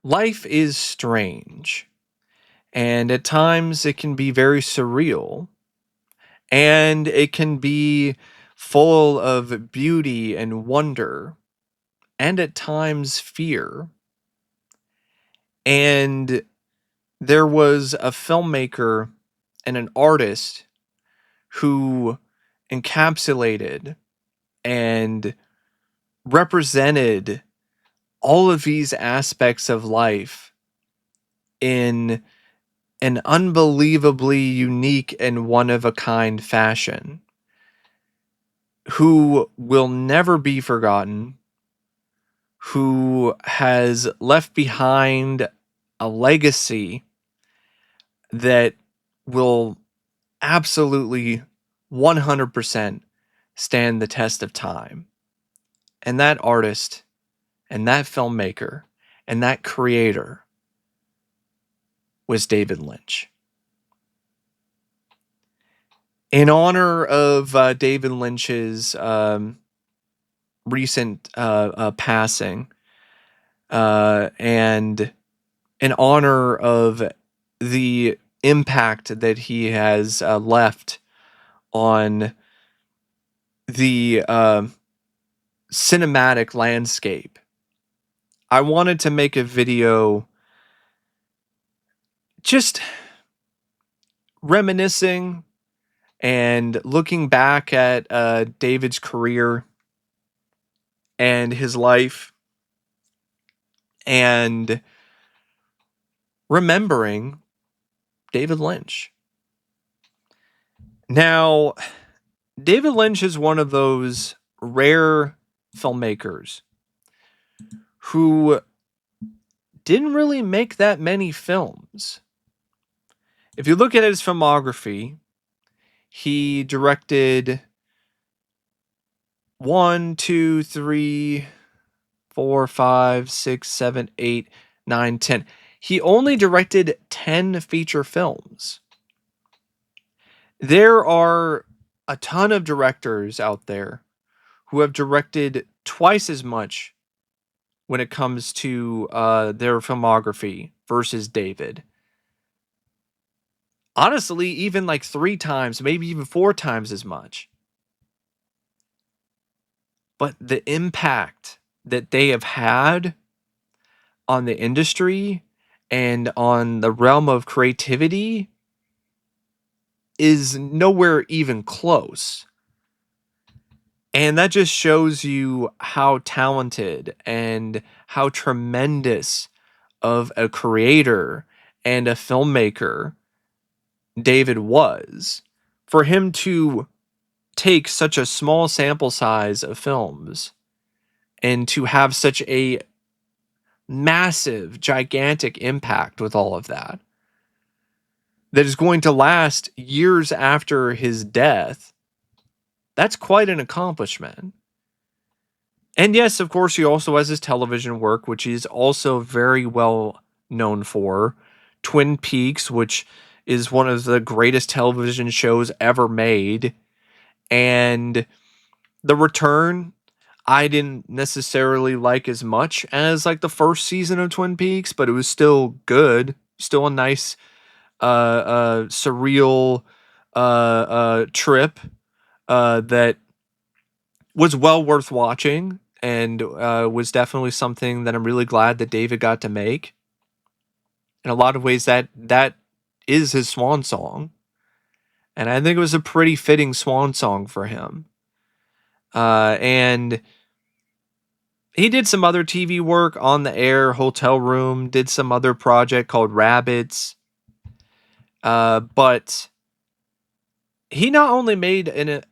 Life is strange, and at times it can be very surreal, and it can be full of beauty and wonder, and at times fear. And there was a filmmaker and an artist who encapsulated and represented all of these aspects of life in an unbelievably unique and one of a kind fashion, who will never be forgotten, who has left behind a legacy that will absolutely 100% stand the test of time. And that artist and that filmmaker and that creator was David Lynch. In honor of David Lynch's recent passing, and in honor of the impact that he has left on the cinematic landscape, I wanted to make a video just reminiscing and looking back at David's career and his life, and remembering David Lynch. Now, David Lynch is one of those rare filmmakers who didn't really make that many films. If you look at his filmography, he directed 1, 2, 3, 4, 5, 6, 7, 8, 9, 10. He only directed 10 feature films. There are a ton of directors out there who have directed twice as much when it comes to their filmography versus David. Honestly, even like 3 times, maybe even 4 times as much. But the impact that they have had on the industry and on the realm of creativity is nowhere even close. And that just shows you how talented and how tremendous of a creator and a filmmaker David was. For him to take such a small sample size of films and to have such a massive, gigantic impact with all of that, that is going to last years after his death, that's quite an accomplishment. And yes, of course, he also has his television work, which he's also very well known for. Twin Peaks, which is one of the greatest television shows ever made. And The Return, I didn't necessarily like as much as like the first season of Twin Peaks, but it was still good. Still a nice surreal trip that was well worth watching, and was definitely something that I'm really glad that David got to make. In a lot of ways, that is his swan song, and I think it was a pretty fitting swan song for him. And he did some other TV work on the air, Hotel Room, did some other project called Rabbits. But he not only made an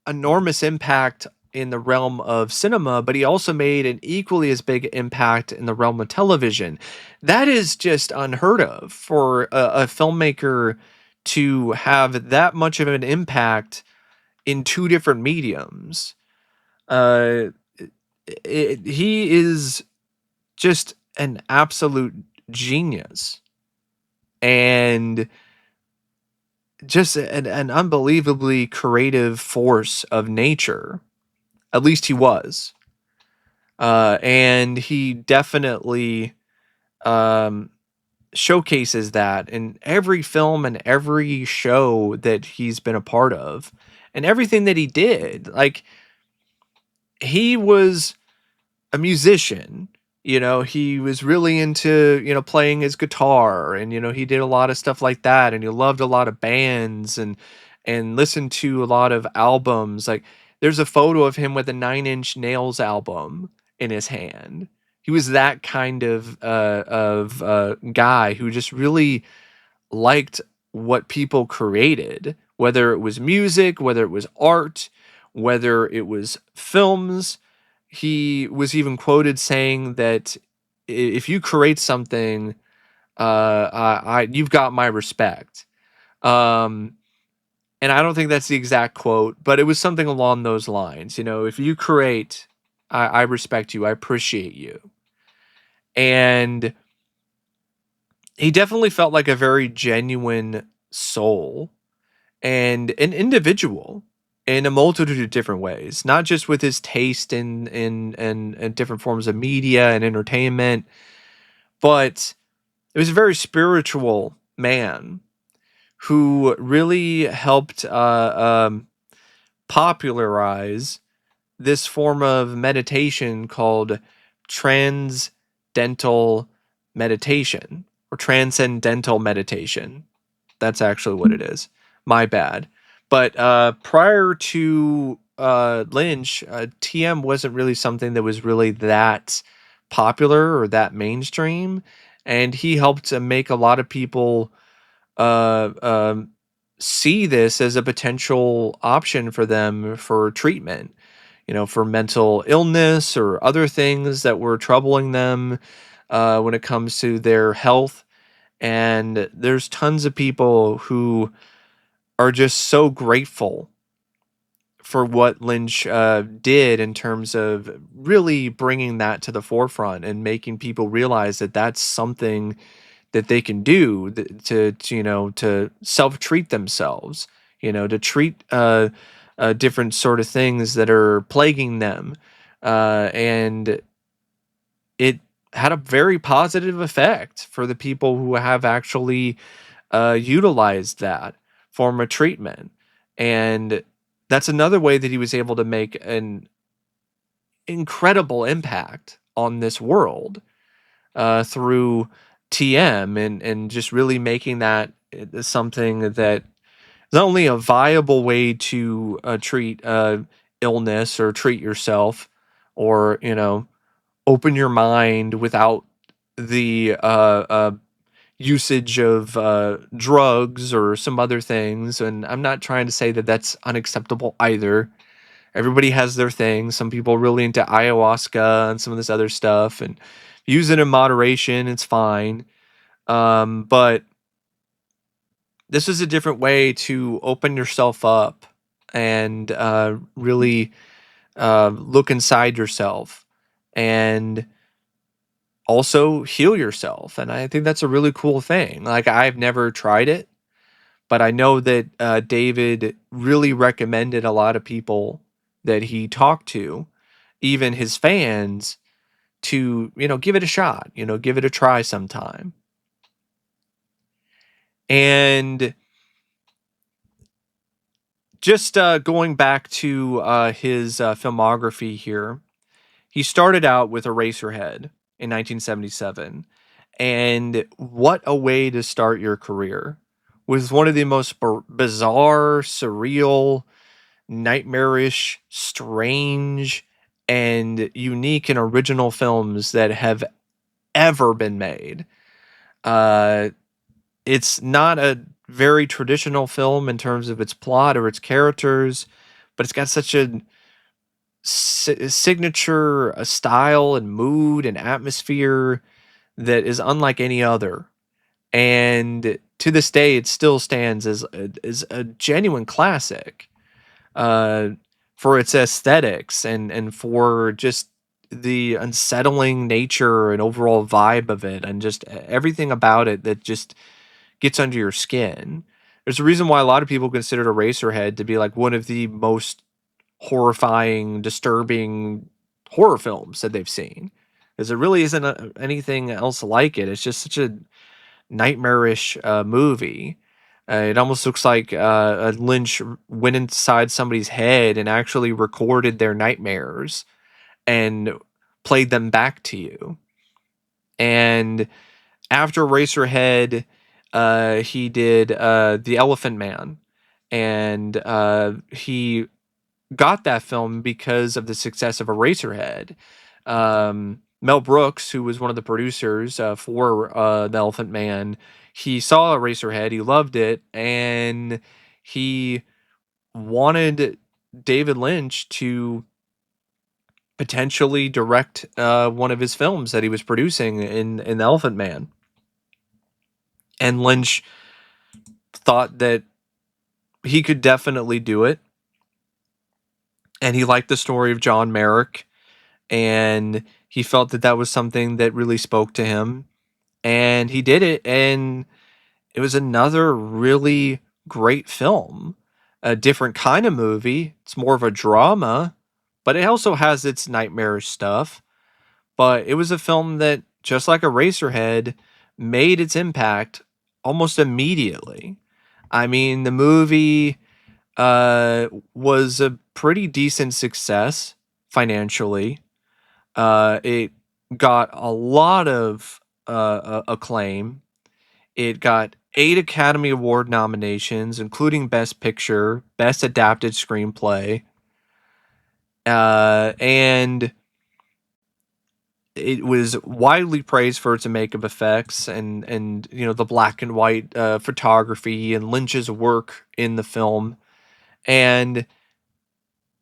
enormous impact in the realm of cinema, but he also made an equally as big impact in the realm of television. That is just unheard of for a filmmaker to have that much of an impact in 2 different mediums. Uh, he is just an absolute genius, and just an unbelievably creative force of nature. At least he was. And he definitely um, showcases that in every film and every show that he's been a part of, and everything that he did. Like, he was a musician. He was really into, playing his guitar, and he did a lot of stuff like that, and he loved a lot of bands, and listened to a lot of albums. Like, there's a photo of him with a 9 Inch Nails album in his hand. He was that kind of guy who just really liked what people created, whether it was music, whether it was art, whether it was films. He was even quoted saying that if you create something, you've got my respect. Um, and I don't think that's the exact quote, but it was something along those lines. If you create, I respect you, I appreciate you. And he definitely felt like a very genuine soul and an individual in a multitude of different ways, not just with his taste in different forms of media and entertainment, but it was a very spiritual man who really helped popularize this form of meditation called transcendental meditation or transcendental meditation. That's actually what it is. My bad. But prior to Lynch, TM wasn't really something that was really that popular or that mainstream, and he helped to make a lot of people uh, um, see this as a potential option for them for treatment. For mental illness or other things that were troubling them when it comes to their health. And there's tons of people who are just so grateful for what Lynch did in terms of really bringing that to the forefront and making people realize that that's something that they can do to self-treat themselves, to treat different sort of things that are plaguing them. And it had a very positive effect for the people who have actually utilized that form of treatment. And that's another way that he was able to make an incredible impact on this world through TM and just really making that something that is not only a viable way to treat illness or treat yourself or, open your mind without the usage of drugs or some other things. And I'm not trying to say that that's unacceptable either. Everybody has their thing. Some people are really into ayahuasca and some of this other stuff, and use it in moderation. It's fine. But this is a different way to open yourself up and really look inside yourself and also heal yourself. And I think that's a really cool thing. Like, I've never tried it, but I know that David really recommended a lot of people that he talked to, even his fans, to give it a shot, give it a try sometime. And just going back to his filmography here, he started out with Eraserhead in 1977. And what a way to start your career, with one of the most bizarre, surreal, nightmarish, strange, and unique and original films that have ever been made. Uh, it's not a very traditional film in terms of its plot or its characters, but it's got such a signature style and mood and atmosphere that is unlike any other. And to this day, it still stands as a genuine classic uh, for its aesthetics and for just the unsettling nature and overall vibe of it, and just everything about it that just gets under your skin. There's a reason why a lot of people consider Eraserhead to be like one of the most horrifying, disturbing horror films that they've seen. because there really isn't anything else like it. It's just such a nightmarish movie. It almost looks like Lynch went inside somebody's head and actually recorded their nightmares and played them back to you. And after Racerhead, he did The Elephant Man, and he got that film because of the success of Eraserhead. Mel Brooks, who was one of the producers for The Elephant Man, he saw Eraserhead, he loved it, and he wanted David Lynch to potentially direct one of his films that he was producing in The Elephant Man. And Lynch thought that he could definitely do it. And he liked the story of John Merrick, and he felt that that was something that really spoke to him, and he did it, and it was another really great film. A different kind of movie. It's more of a drama, but it also has its nightmarish stuff. But it was a film that, just like Eraserhead, made its impact almost immediately. I mean, the movie was a pretty decent success financially. It got a lot of acclaim. It got 8 Academy Award nominations, including Best Picture, Best Adapted Screenplay, and it was widely praised for its makeup effects and the black and white photography and Lynch's work in the film. And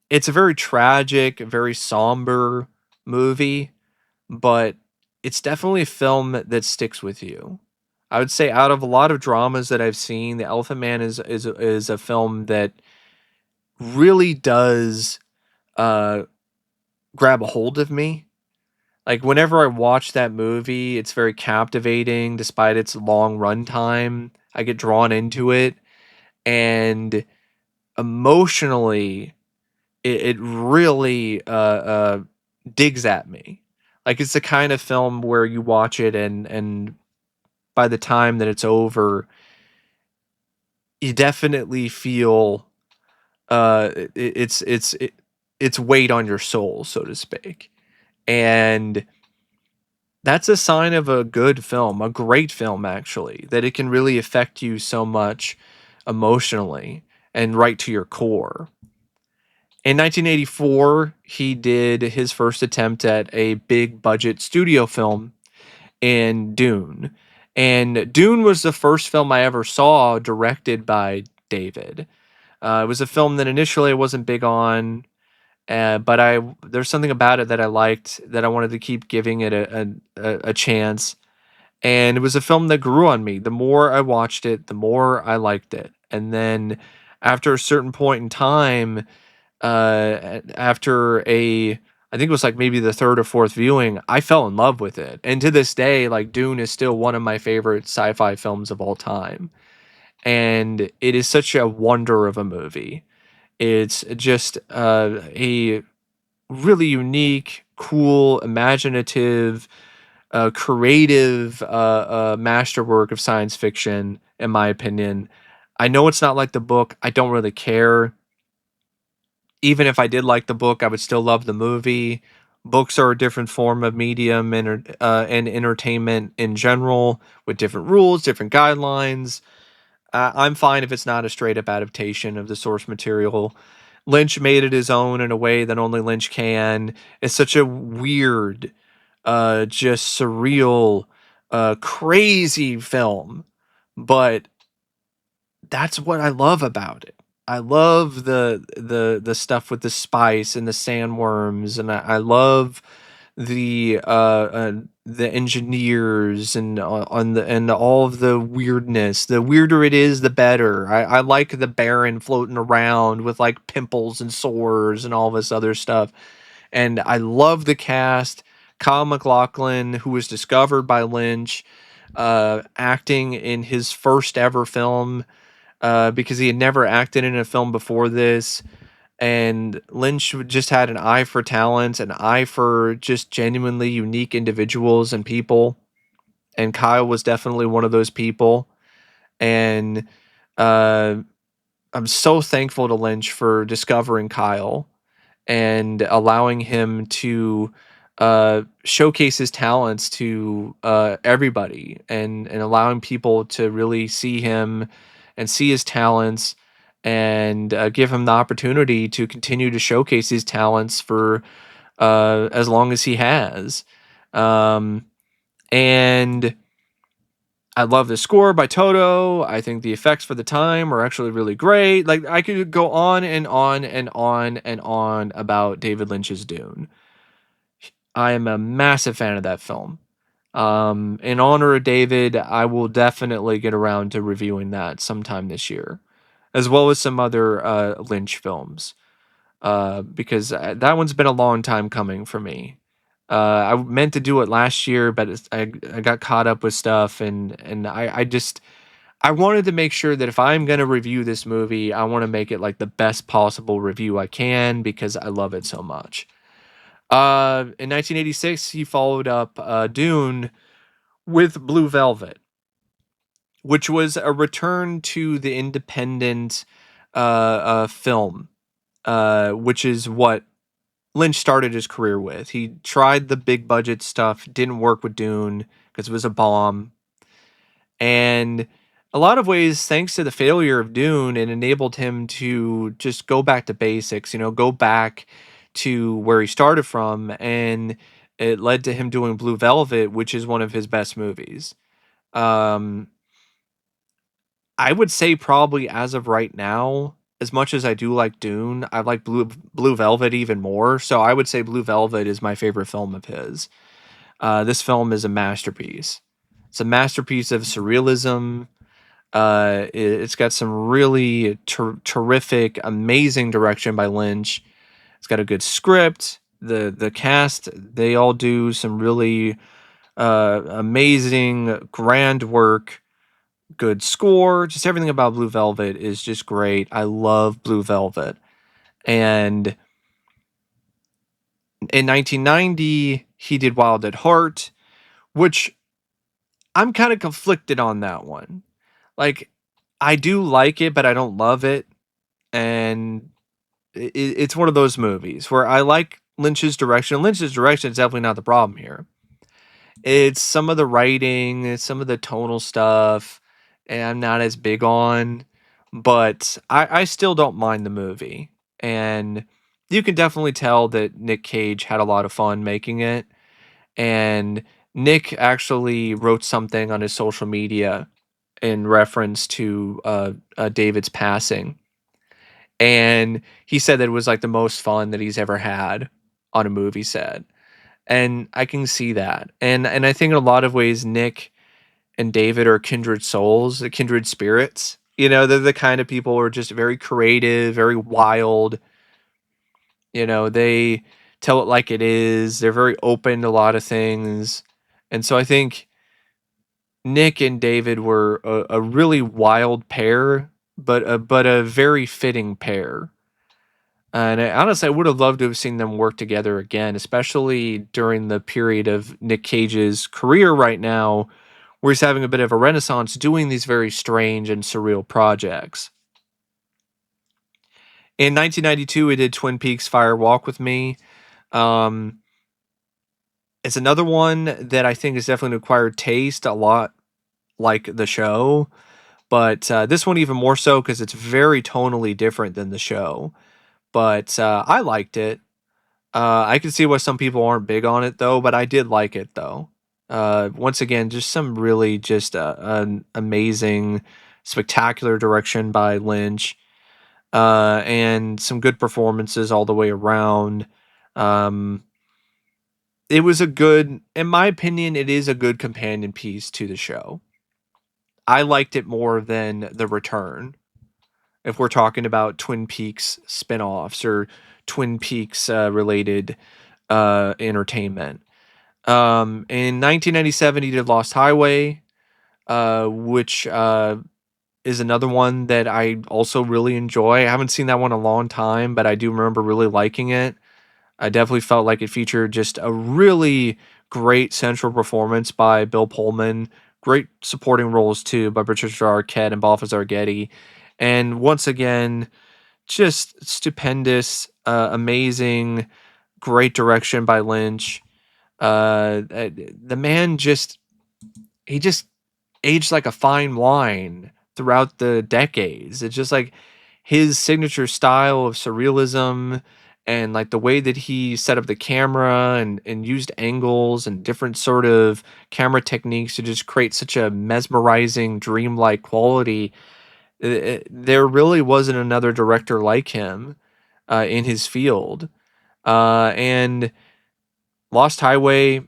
it's a very tragic, very somber movie, but it's definitely a film that sticks with you. I would say out of a lot of dramas that I've seen, The Elephant Man is a film that really does uh, grab a hold of me. Like whenever I watch that movie, it's very captivating despite its long runtime. I get drawn into it, and emotionally, it really digs at me. Like it's the kind of film where you watch it and by the time that it's over, you definitely feel it's weight on your soul, so to speak. And that's a sign of a good film, a great film actually, that it can really affect you so much emotionally and right to your core. In 1984, he did his first attempt at a big budget studio film in Dune. And Dune was the first film I ever saw directed by David. It was a film that initially I wasn't big on, but there's something about it that I liked that I wanted to keep giving it a chance. And it was a film that grew on me. The more I watched it, the more I liked it. And then after a certain point in time, after I think it was like maybe the third or fourth viewing, I fell in love with it. And to this day, like Dune is still one of my favorite sci-fi films of all time. And it is such a wonder of a movie. It's just a really unique, cool, imaginative, creative masterwork of science fiction, in my opinion. I know it's not like the book. I don't really care. Even if I did like the book, I would still love the movie. Books are a different form of medium and entertainment in general, with different rules, different guidelines. I'm fine if it's not a straight up adaptation of the source material. Lynch made it his own in a way that only Lynch can. It's such a weird, just surreal, crazy film, but that's what I love about it. I love the stuff with the spice and the sandworms, and I love the engineers and on the and all of the weirdness. The weirder it is, the better. I like the Baron floating around with like pimples and sores and all this other stuff. And I love the cast. Kyle MacLachlan, who was discovered by Lynch, acting in his first ever film because he had never acted in a film before this. And Lynch just had an eye for talent, an eye for just genuinely unique individuals and people. And Kyle was definitely one of those people. And uh, I'm so thankful to Lynch for discovering Kyle and allowing him to showcase his talents to everybody, and allowing people to really see him and see his talents, and give him the opportunity to continue to showcase his talents for as long as he has. Um, and I love the score by Toto. I think the effects for the time are actually really great. Like, I could go on and on and on and on about David Lynch's Dune. I am a massive fan of that film. In honor of David, I will definitely get around to reviewing that sometime this year, as well as some other Lynch films, because that one's been a long time coming for me. I meant to do it last year, but I got caught up with stuff, and I just I wanted to make sure that if I'm going to review this movie, I want to make it like the best possible review I can because I love it so much. In 1986, he followed up Dune with Blue Velvet, which was a return to the independent film, which is what Lynch started his career with. He tried the big budget stuff, didn't work with Dune because it was a bomb. And a lot of ways, thanks to the failure of Dune, it enabled him to just go back to basics, go back to where he started from. And it led to him doing Blue Velvet, which is one of his best movies. Um, I would say probably as of right now, as much as I do like Dune, I like Blue Velvet even more. So I would say Blue Velvet is my favorite film of his. This film is a masterpiece. It's a masterpiece of surrealism. It's got some really terrific, amazing direction by Lynch. It's got a good script. The cast, they all do some really amazing, grand work. Good score. Just everything about Blue Velvet is just great. I love Blue Velvet. And in 1990, he did Wild at Heart, which I'm kind of conflicted on that one. Like, I do like it, but I don't love it. And it's one of those movies where I like Lynch's direction. Lynch's direction is definitely not the problem here. It's some of the writing, it's some of the tonal stuff, and I'm not as big on, but I still don't mind the movie. And you can definitely tell that Nick Cage had a lot of fun making it. And Nick actually wrote something on his social media in reference to David's passing. And he said that it was like the most fun that he's ever had on a movie set. And I can see that. And I think in a lot of ways Nick and David are kindred souls, kindred spirits. They're the kind of people who are just very creative, very wild. They tell it like it is. They're very open to a lot of things. And so I think Nick and David were a really wild pair, but a very fitting pair. And honestly, I would have loved to have seen them work together again, especially during the period of Nick Cage's career right now, where he's having a bit of a renaissance doing these very strange and surreal projects. In 1992, he did Twin Peaks Fire Walk with Me. Um, it's another one that I think is definitely an acquired taste, a lot like the show, but this one even more so because it's very tonally different than the show. But I liked it. I can see why some people aren't big on it though, but I did like it though. Once again, just some really just an amazing, spectacular direction by Lynch, and some good performances all the way around. Um, it was a good, in my opinion, it is a good companion piece to the show. I liked it more than The Return. If we're talking about Twin Peaks spin-offs or Twin Peaks related entertainment. In 1997, he did Lost Highway, which is another one that I also really enjoy. I haven't seen that one in a long time, but I do remember really liking it. I definitely felt like it featured just a really great central performance by Bill Pullman, great supporting roles too by Patricia Arquette and Balthazar Getty, and once again, just stupendous, amazing, great direction by Lynch. The man just he just aged like a fine wine throughout the decades. It's just like his signature style of surrealism and like the way that he set up the camera and used angles and different sort of camera techniques to just create such a mesmerizing dreamlike quality. There really wasn't another director like him in his field. And Lost Highway,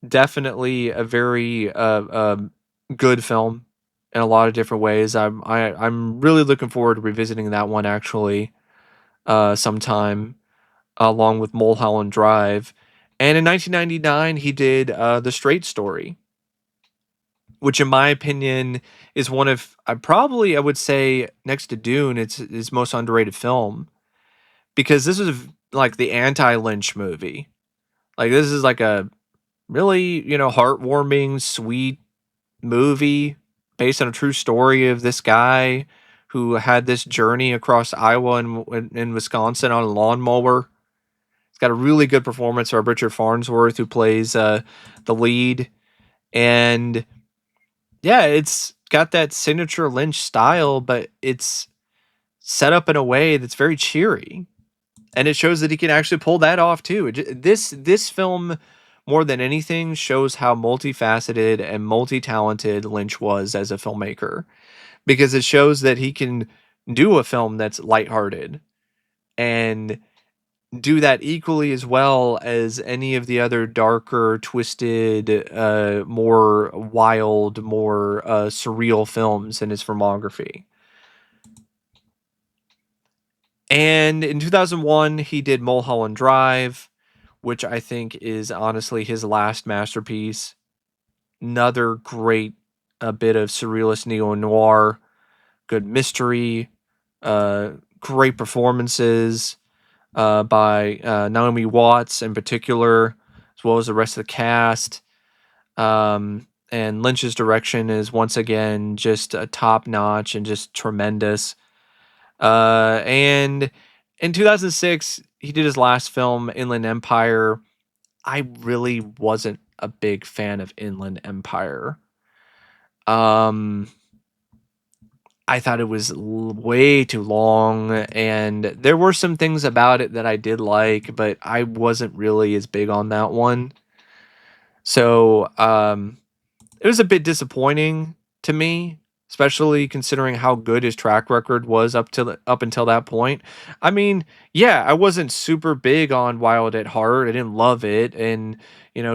definitely a very good film in a lot of different ways. I'm really looking forward to revisiting that one actually sometime along with Mulholland Drive. And in 1999, he did The Straight Story, which in my opinion is one of I would say next to Dune, it's his most underrated film because this is like the anti-Lynch movie. Like this is like a really, heartwarming, sweet movie based on a true story of this guy who had this journey across Iowa and Wisconsin on a lawnmower. It's got a really good performance by Richard Farnsworth, who plays the lead. And yeah, it's got that signature Lynch style, but it's set up in a way that's very cheery. And it shows that he can actually pull that off too. This film, more than anything, shows how multifaceted and multi-talented Lynch was as a filmmaker, because it shows that he can do a film that's lighthearted and do that equally as well as any of the other darker, twisted, more wild, more surreal films in his filmography. And in 2001, he did Mulholland Drive, which I think is honestly his last masterpiece. Another great bit of surrealist neo noir, good mystery, uh, great performances by Naomi Watts in particular, as well as the rest of the cast. And Lynch's direction is once again just top notch and just tremendous. And in 2006, he did his last film, Inland Empire. I really wasn't a big fan of Inland Empire. Um, I thought it was way too long, and there were some things about it that I did like, but I wasn't really as big on that one. So, it was a bit disappointing to me, especially considering how good his track record was up until that point. I mean, yeah, I wasn't super big on Wild at Heart. I didn't love it, and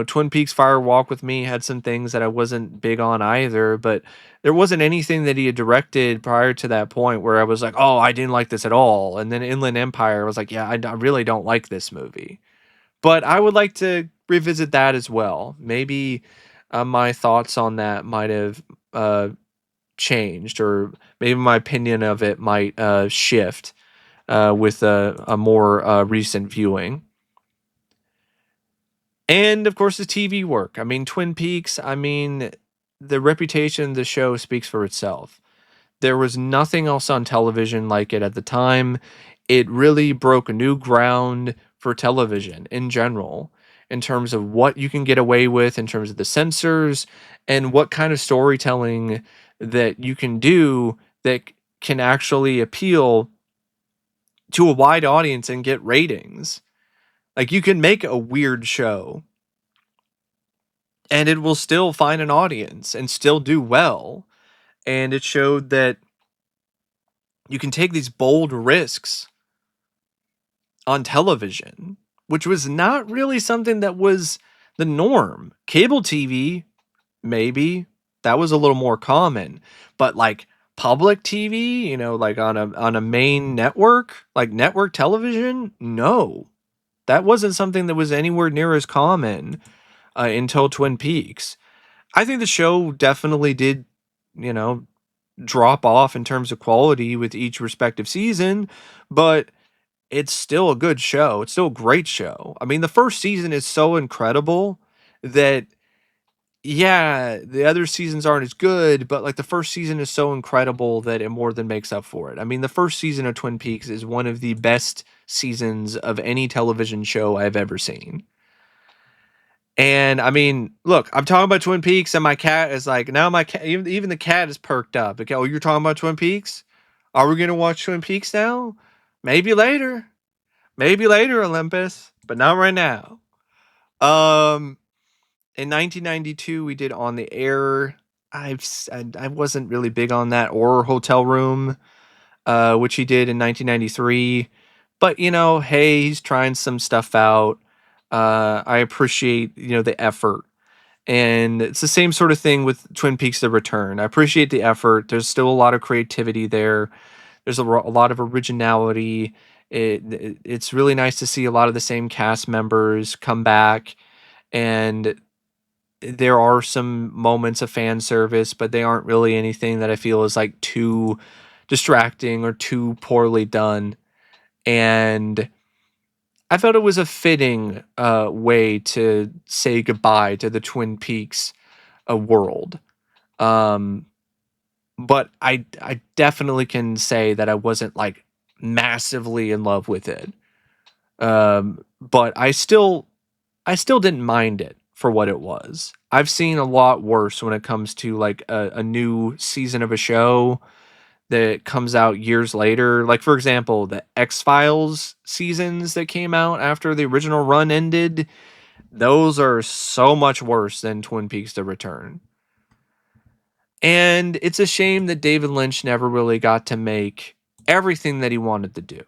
Twin Peaks Fire Walk with Me had some things that I wasn't big on either. But there wasn't anything that he had directed prior to that point where I was like, oh, I didn't like this at all. And then Inland Empire, I was like, yeah, I really don't like this movie. But I would like to revisit that as well. Maybe my thoughts on that might have changed, or maybe my opinion of it might shift with a more recent viewing. And of course, the TV work. I mean, Twin Peaks, I mean, the reputation of the show speaks for itself. There was nothing else on television like it at the time. It really broke new ground for television in general, in terms of what you can get away with, in terms of the censors, and what kind of storytelling that you can do that can actually appeal to a wide audience and get ratings. Like, you can make a weird show and it will still find an audience and still do well. And it showed that you can take these bold risks on television, which was not really something that was the norm. Cable TV, maybe that was a little more common, but like public TV, like on a main network, like network television, no, that wasn't something that was anywhere near as common until Twin Peaks. I think the show definitely did, you know, drop off in terms of quality with each respective season, but it's still a good show. It's still a great show. I mean, the first season is so incredible that yeah, the other seasons aren't as good, but like the first season is so incredible that it more than makes up for it. I mean, the first season of Twin Peaks is one of the best seasons of any television show I've ever seen. And I mean, look, I'm talking about Twin Peaks, and my cat is like, now my cat, even the cat is perked up. Okay, oh, you're talking about Twin Peaks? Are we gonna watch Twin Peaks now? Maybe later, Olympus, but not right now. Um, in 1992, we did On the Air. I wasn't really big on that, or Hotel Room, which he did in 1993. But hey, he's trying some stuff out. I appreciate the effort. And it's the same sort of thing with Twin Peaks: The Return. I appreciate the effort. There's still a lot of creativity there. There's a lot of originality. It's really nice to see a lot of the same cast members come back, and there are some moments of fan service, but they aren't really anything that I feel is like too distracting or too poorly done. And I felt it was a fitting way to say goodbye to the Twin Peaks world. Um, but I definitely can say that I wasn't like massively in love with it. But I still didn't mind it for what it was. I've seen a lot worse when it comes to like a new season of a show that comes out years later. Like for example, the X-Files seasons that came out after the original run ended, those are so much worse than Twin Peaks: The Return. And it's a shame that David Lynch never really got to make everything that he wanted to do,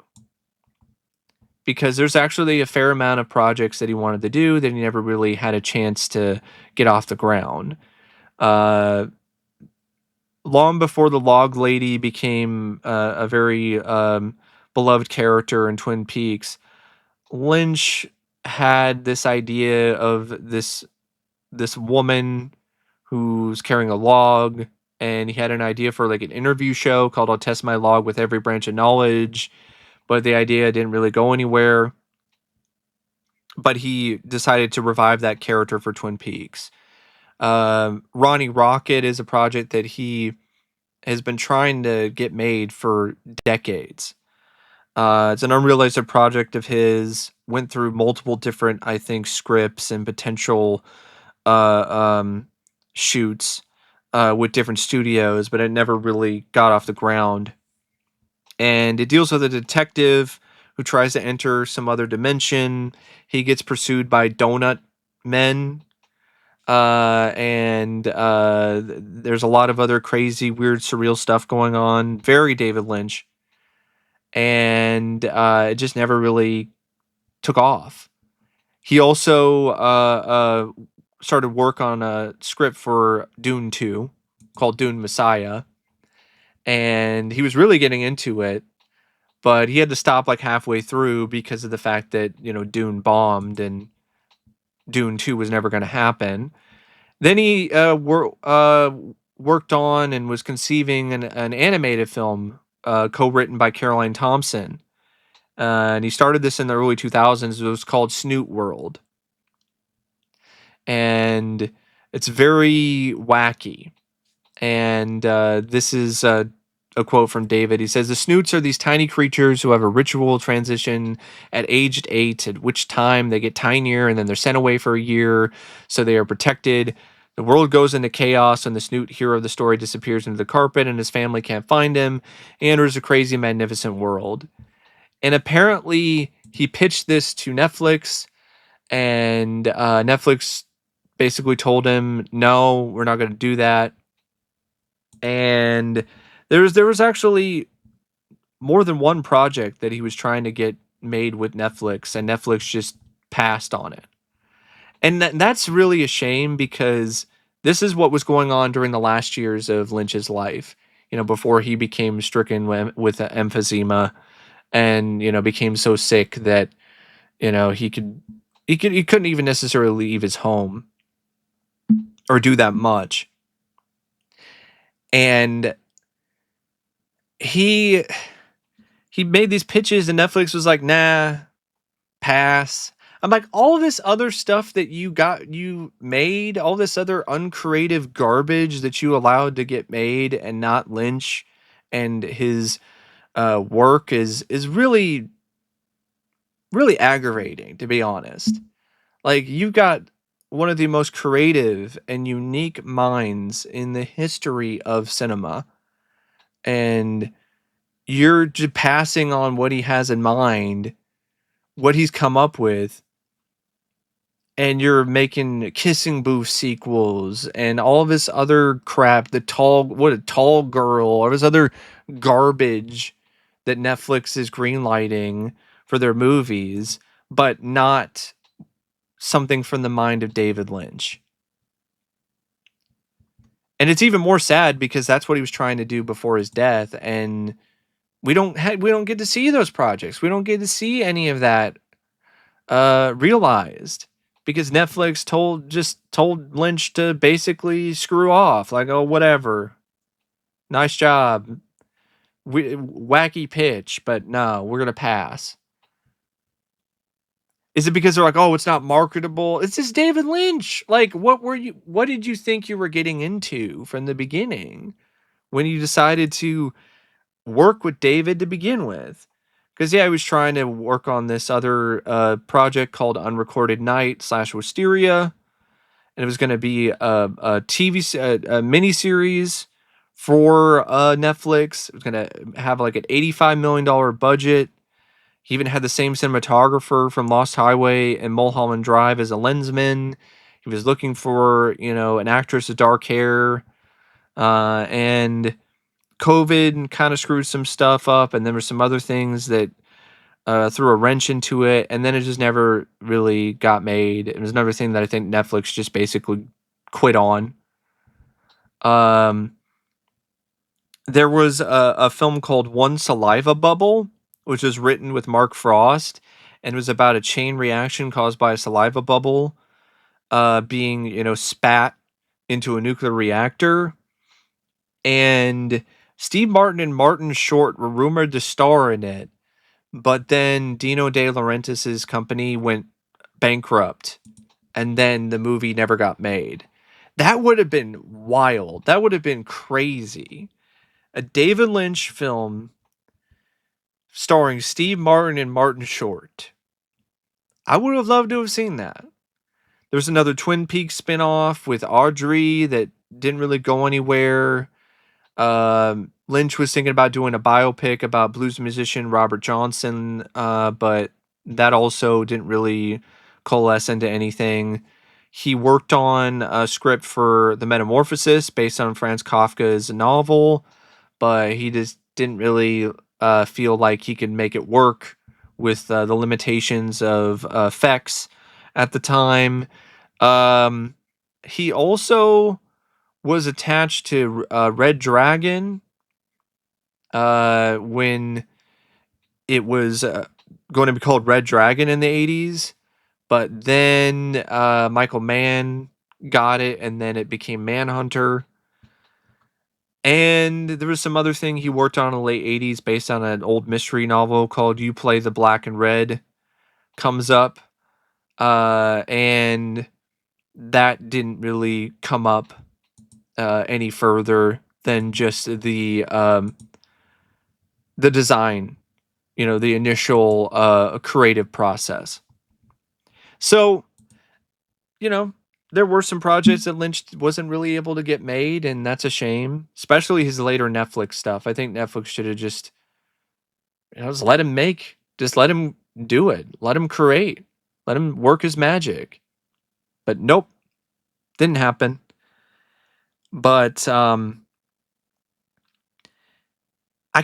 because there's actually a fair amount of projects that he wanted to do that he never really had a chance to get off the ground. Uh, Long before the Log Lady became a very beloved character in Twin Peaks, Lynch had this idea of this woman who's carrying a log, and he had an idea for like an interview show called "I'll Test My Log with Every Branch of Knowledge," but the idea didn't really go anywhere. But he decided to revive that character for Twin Peaks. Ronnie Rocket is a project that he has been trying to get made for decades. It's an unrealized project of his. Went through multiple different, I think, scripts and potential uh, um, shoots with different studios, but it never really got off the ground. And it deals with a detective who tries to enter some other dimension. He gets pursued by donut men, and there's a lot of other crazy, weird, surreal stuff going on. Very David Lynch, and it just never really took off. He also started work on a script for Dune 2 called Dune Messiah, and he was really getting into it, but he had to stop like halfway through because of the fact that Dune bombed and Dune 2 was never going to happen. Then he worked on and was conceiving an animated film co-written by Caroline Thompson. And he started this in the early 2000s. It was called Snoot World. And it's very wacky. And this is a quote from David. He says, "The Snoots are these tiny creatures who have a ritual transition at aged 8, at which time they get tinier and then they're sent away for a year, so they are protected. The world goes into chaos and the Snoot hero of the story disappears into the carpet and his family can't find him. He enters a crazy, magnificent world." And apparently he pitched this to Netflix, and Netflix basically told him, no, we're not going to do that. And there was actually more than one project that he was trying to get made with Netflix, and Netflix just passed on it. And that's really a shame, because this is what was going on during the last years of Lynch's life, before he became stricken with emphysema, and became so sick that he couldn't even necessarily leave his home or do that much. And he he made these pitches and Netflix was like, nah, pass. I'm like, all this other stuff that you made, all this other uncreative garbage that you allowed to get made and not Lynch and his work is really, really aggravating, to be honest. Like, you've got one of the most creative and unique minds in the history of cinema, and you're just passing on what he has in mind, what he's come up with, and you're making Kissing Booth sequels and all this other crap, what a tall girl, all this other garbage that Netflix is greenlighting for their movies, but not something from the mind of David Lynch. And it's even more sad because that's what he was trying to do before his death, and we don't get to see those projects. We don't get to see any of that realized because Netflix told Lynch to basically screw off. Like, oh, whatever, nice job, wacky pitch, but no, we're gonna pass. Is it because they're like, oh, it's not marketable? It's just David Lynch. Like, what did you think you were getting into from the beginning when you decided to work with David to begin with? Because yeah, I was trying to work on this other project called Unrecorded Night / Wisteria, and it was going to be a a mini series for Netflix. It was going to have like an $85 million budget. He even had the same cinematographer from Lost Highway and Mulholland Drive as a lensman. He was looking for, an actress with dark hair, and COVID kind of screwed some stuff up, and there were some other things that threw a wrench into it, and then it just never really got made. It was another thing that I think Netflix just basically quit on. Um, there was a film called One Saliva Bubble, which was written with Mark Frost, and was about a chain reaction caused by a saliva bubble being, spat into a nuclear reactor. And Steve Martin and Martin Short were rumored to star in it, but then Dino De Laurentiis' company went bankrupt, and then the movie never got made. That would have been wild. That would have been crazy. A David Lynch film starring Steve Martin and Martin Short. I would have loved to have seen that. There was another Twin Peaks spinoff with Audrey that didn't really go anywhere. Lynch was thinking about doing a biopic about blues musician Robert Johnson, but that also didn't really coalesce into anything. He worked on a script for The Metamorphosis based on Franz Kafka's novel, but he just didn't really feel like he could make it work with the limitations of effects at the time. Um, he also was attached to Red Dragon when it was going to be called Red Dragon in the 80s, but then Michael Mann got it, and then it became Manhunter. And there was some other thing he worked on in the late 80s based on an old mystery novel called You Play the Black and Red comes up. And that didn't really come up any further than just the design, the initial creative process. So, you know, there were some projects that Lynch wasn't really able to get made, and that's a shame, especially his later Netflix stuff. I think Netflix should have just let him just let him do it, let him create, let him work his magic. But nope, didn't happen. But I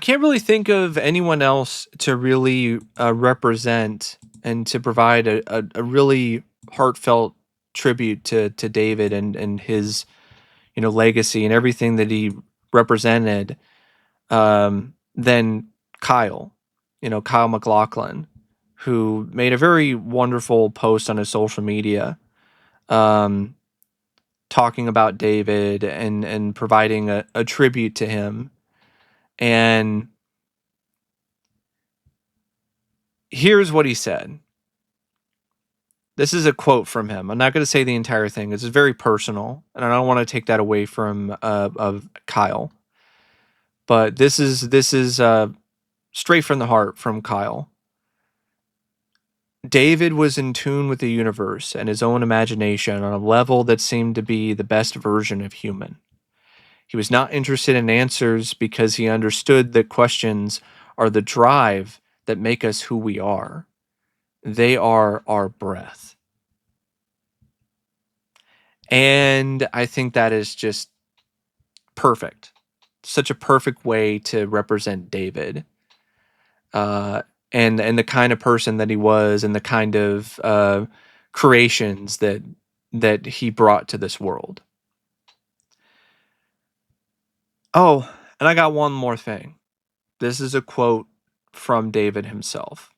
can't really think of anyone else to really represent and to provide a really heartfelt tribute to David and his legacy and everything that he represented than Kyle, Kyle MacLachlan, who made a very wonderful post on his social media um, talking about David and providing a tribute to him. And here's what he said. This is a quote from him. I'm not going to say the entire thing. This is very personal, and I don't want to take that away from of Kyle. But this is straight from the heart from Kyle. David was in tune with the universe and his own imagination on a level that seemed to be the best version of human. He was not interested in answers because he understood that questions are the drive that make us who we are. They are our breath. And I think that is just perfect. Such a perfect way to represent David. Uh, and the kind of person that he was and the kind of creations that he brought to this world. Oh, and I got one more thing. This is a quote from David himself.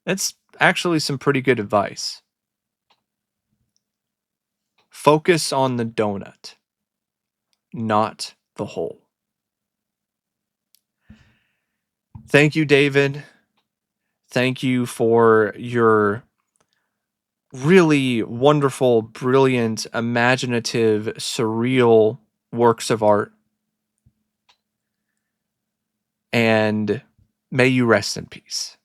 It's actually some pretty good advice. Focus on the donut, not the hole. Thank you, David. Thank you for your really wonderful, brilliant, imaginative, surreal works of art. And may you rest in peace.